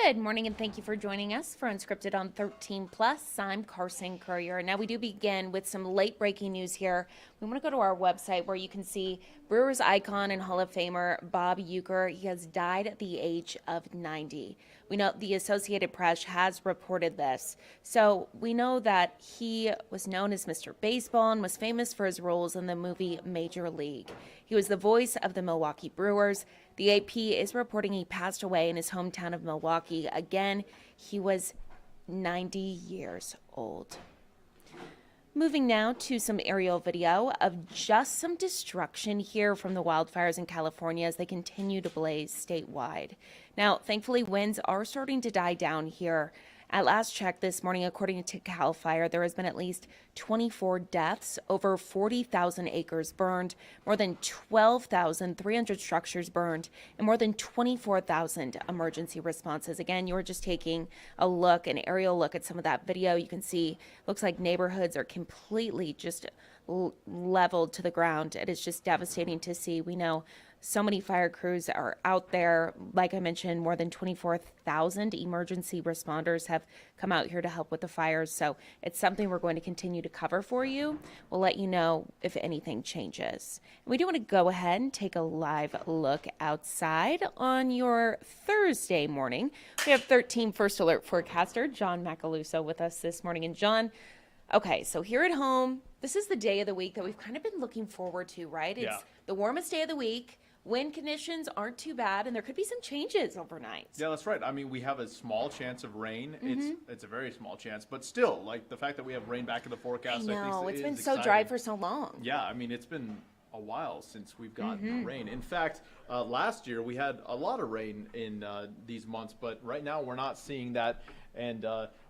Good morning, and thank you for joining us for Unscripted on 13 Plus. I'm Carson Courier. Now, we do begin with some late breaking news here. We want to go to our website where you can see Brewers icon and Hall of Famer Bob Uecker. He has died at the age of 90. We know the Associated Press has reported this. So we know that he was known as Mr. Baseball and was famous for his roles in the movie Major League. He was the voice of the Milwaukee Brewers. The AP is reporting he passed away in his hometown of Milwaukee. Again, he was 90 years old. Moving now to some aerial video of just some destruction here from the wildfires in California as they continue to blaze statewide. Now, thankfully, winds are starting to die down here. At last check this morning, according to CAL FIRE, there has been at least 24 deaths, over 40,000 acres burned, more than 12,300 structures burned, and more than 24,000 emergency responses. Again, you're just taking a look, an aerial look at some of that video. You can see, looks like neighborhoods are completely just leveled to the ground. It is just devastating to see. We know so many fire crews are out there. Like I mentioned, more than 24,000 emergency responders have come out here to help with the fires. So it's something we're going to continue to cover for you. We'll let you know if anything changes. We do want to go ahead and take a live look outside on your Thursday morning. We have 13 First Alert forecaster John Macaluso with us this morning. And John, okay, so here at home, this is the day of the week that we've kind of been looking forward to, right? It's the warmest day of the week. Wind conditions aren't too bad, and there could be some changes overnight. Yeah, that's right. I mean, we have a small chance of rain. It's a very small chance, but still, like the fact that we have rain back in the forecast. I know, it's been so exciting. dry for so long. Yeah, I mean, it's been a while since we've gotten rain. In fact, last year we had a lot of rain in these months, but right now we're not seeing that, and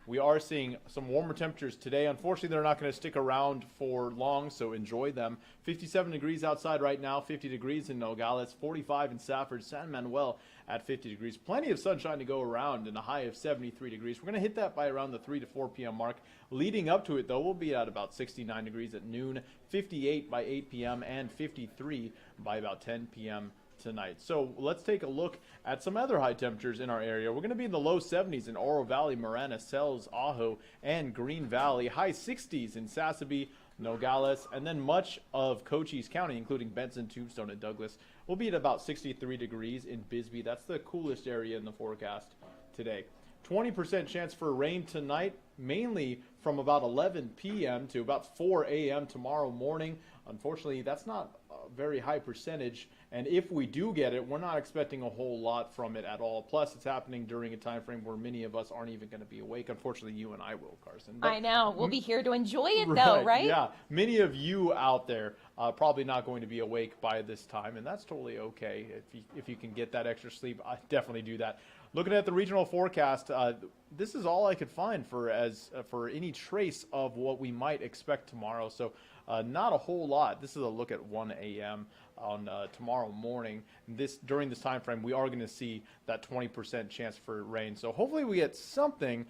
we are seeing some warmer temperatures today. Unfortunately, they're not going to stick around for long, so enjoy them. 57 degrees outside right now, 50 degrees in Nogales, 45 in Safford, San Manuel at 50 degrees. Plenty of sunshine to go around and a high of 73 degrees. We're going to hit that by around the 3 to 4 p.m. mark. Leading up to it, though, we'll be at about 69 degrees at noon, 58 by 8 p.m., and 53 by about 10 p.m. tonight. So let's take a look at some other high temperatures in our area. We're going to be in the low 70s in Oro Valley, Marana, Sells, Ajo, and Green Valley. High 60s in Sassabee, Nogales, and then much of Cochise County, including Benson, Tombstone, and Douglas, will be at about 63 degrees in Bisbee. That's the coolest area in the forecast today. 20% chance for rain tonight, mainly from about 11 p.m. to about 4 a.m. tomorrow morning. Unfortunately, that's not a very high percentage, and if we do get it, we're not expecting a whole lot from it at all. Plus, it's happening during a time frame where many of us aren't even going to be awake. Unfortunately, you and I will, Carson. But I know. We'll be here to enjoy it, though, right? Yeah. Many of you out there probably not going to be awake by this time, and that's totally okay. If you can get that extra sleep, I definitely do that. Looking at the regional forecast, this is all I could find for any trace of what we might expect tomorrow. So not a whole lot. This is a look at 1 a.m. on tomorrow morning. During this time frame, we are going to see that 20% chance for rain. So hopefully we get something.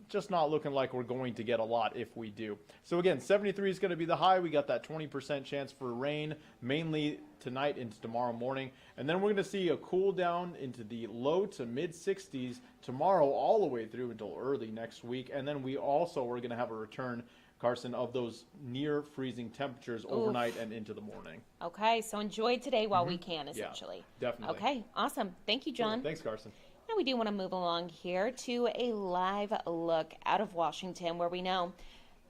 Just not looking like we're going to get a lot if we do. So again, 73 is going to be the high. We got that 20% chance for rain, mainly tonight into tomorrow morning. And then we're going to see a cool down into the low to mid 60s tomorrow all the way through until early next week. And then we also are going to have a return, Carson, of those near freezing temperatures overnight and into the morning. Okay, so enjoy today while we can, essentially. Yeah, definitely. Okay, awesome. Thank you, John. Cool. Thanks, Carson. Now we do want to move along here to a live look out of Washington where we know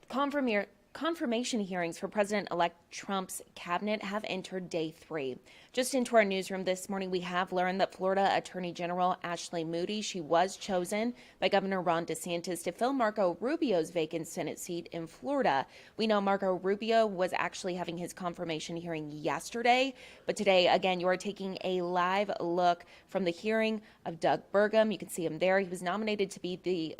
confirmation hearings for President-elect Trump's cabinet have entered day 3. Just into our newsroom this morning, we have learned that Florida Attorney General Ashley Moody, she was chosen by Governor Ron DeSantis to fill Marco Rubio's vacant Senate seat in Florida. We know Marco Rubio was actually having his confirmation hearing yesterday, but today, again, you are taking a live look from the hearing of Doug Burgum. You can see him there. He was nominated to be the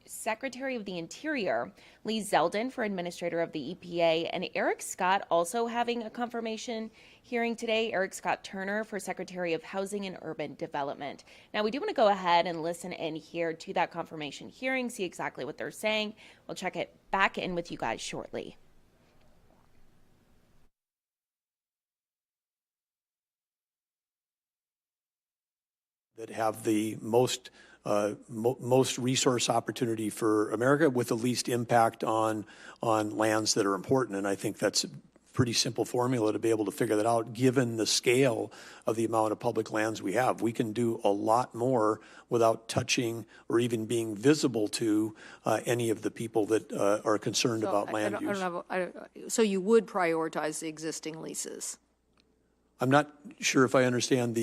Secretary of the Interior, Lee Zeldin for Administrator of the EPA, and Eric Scott also having a confirmation hearing today. Eric Scott Turner for Secretary of Housing and Urban Development. Now, we do want to go ahead and listen in here to that confirmation hearing, see exactly what they're saying. We'll check it back in with you guys shortly. That have the most most resource opportunity for America with the least impact on lands that are important. And I think that's a pretty simple formula to be able to figure that out, given the scale of the amount of public lands we have. We can do a lot more without touching or even being visible to any of the people that are concerned about land use. So you would prioritize the existing leases? I'm not sure if I understand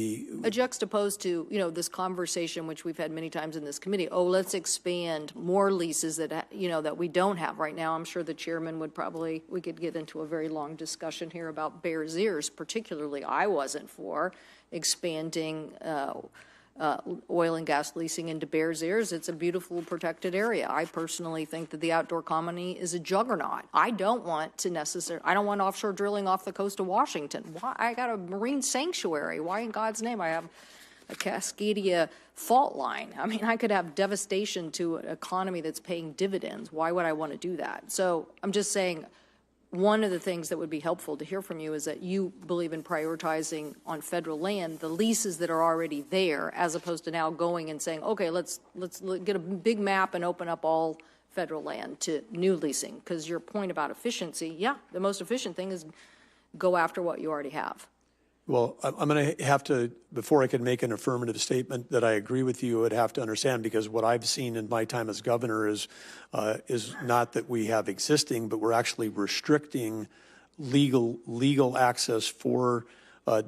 juxtaposed to, this conversation, which we've had many times in this committee. Oh, let's expand more leases that, that we don't have right now. I'm sure the chairman we could get into a very long discussion here about Bears Ears. Particularly, I wasn't for expanding oil and gas leasing into Bears Ears. It's a beautiful protected area. I personally think that the outdoor colony is a juggernaut. I don't want offshore drilling off the coast of Washington. Why? I got a marine sanctuary. Why in God's name? I have a Cascadia fault line. I mean, I could have devastation to an economy that's paying dividends. Why would I want to do that? So I'm just saying, one of the things that would be helpful to hear from you is that you believe in prioritizing on federal land the leases that are already there, as opposed to now going and saying, okay, let's get a big map and open up all federal land to new leasing. Because your point about efficiency, the most efficient thing is go after what you already have. Well, I'm going to have to, before I can make an affirmative statement that I agree with you, I'd have to understand, because what I've seen in my time as governor is not that we have existing, but we're actually restricting legal access for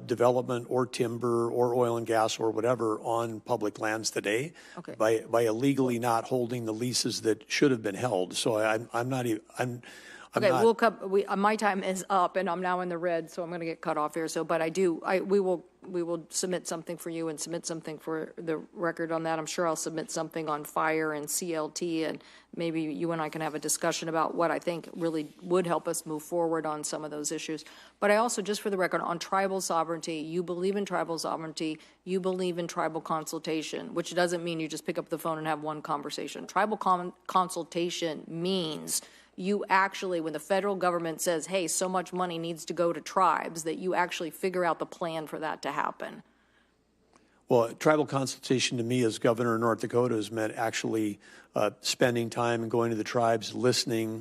development or timber or oil and gas or whatever on public lands today, by illegally not holding the leases that should have been held. So I'm not even. Okay, my time is up, and I'm now in the red, so I'm going to get cut off here. So, but we will submit something for you and submit something for the record on that. I'm sure I'll submit something on fire and CLT, and maybe you and I can have a discussion about what I think really would help us move forward on some of those issues. But I also, just for the record, on tribal sovereignty, you believe in tribal sovereignty, you believe in tribal consultation, which doesn't mean you just pick up the phone and have one conversation. Tribal consultation means you actually, when the federal government says, hey, so much money needs to go to tribes, that you actually figure out the plan for that to happen. Well, tribal consultation to me as governor of North Dakota has meant actually spending time and going to the tribes,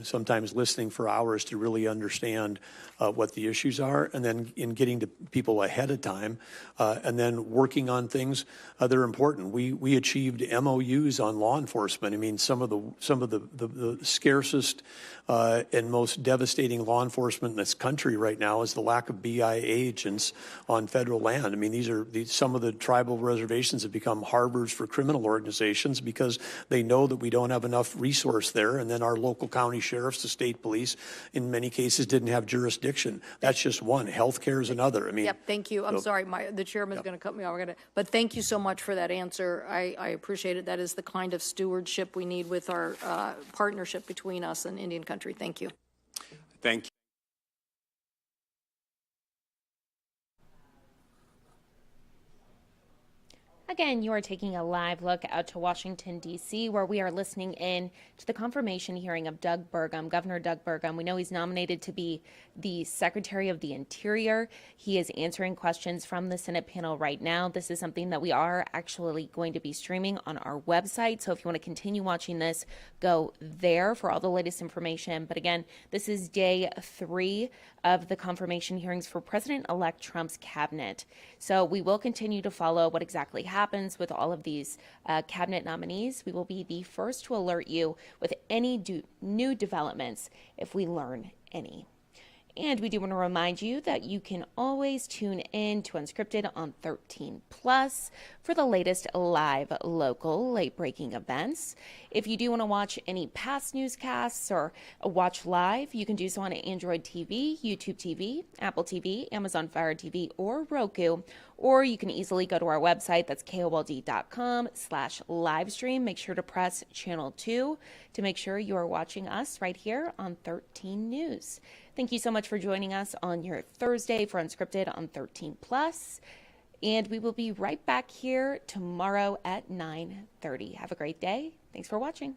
sometimes listening for hours to really understand what the issues are, and then in getting to people ahead of time, and then working on things that are important. We achieved MOUs on law enforcement. I mean, some of the scarcest and most devastating law enforcement in this country right now is the lack of BIA agents on federal land. I mean, some of the tribal reservations have become harbors for criminal organizations because they know that we don't have enough resource there, and then our local county sheriffs, the state police, in many cases didn't have jurisdiction. That's just one. Healthcare is another. I mean, yep. Thank you. I'm sorry, the chairman's going to cut me off. But thank you so much for that answer. I appreciate it. That is the kind of stewardship we need with our partnership between us and Indian country. Thank you. Thank you. Again, you are taking a live look out to Washington, D.C., where we are listening in to the confirmation hearing of Doug Burgum, Governor Doug Burgum. We know he's nominated to be the Secretary of the Interior. He is answering questions from the Senate panel right now. This is something that we are actually going to be streaming on our website. So if you want to continue watching this, go there for all the latest information. But again, this is day 3 of the confirmation hearings for President-elect Trump's cabinet. So we will continue to follow what exactly happens with all of these cabinet nominees. We will be the first to alert you with any new developments if we learn any. And we do want to remind you that you can always tune in to Unscripted on 13 Plus for the latest live local late-breaking events. If you do want to watch any past newscasts or watch live, you can do so on Android TV, YouTube TV, Apple TV, Amazon Fire TV, or Roku. Or you can easily go to our website. That's KOLD.com/livestream. Make sure to press channel 2 to make sure you are watching us right here on 13 News. Thank you so much for joining us on your Thursday for Unscripted on 13 Plus. And we will be right back here tomorrow at 9:30. Have a great day. Thanks for watching.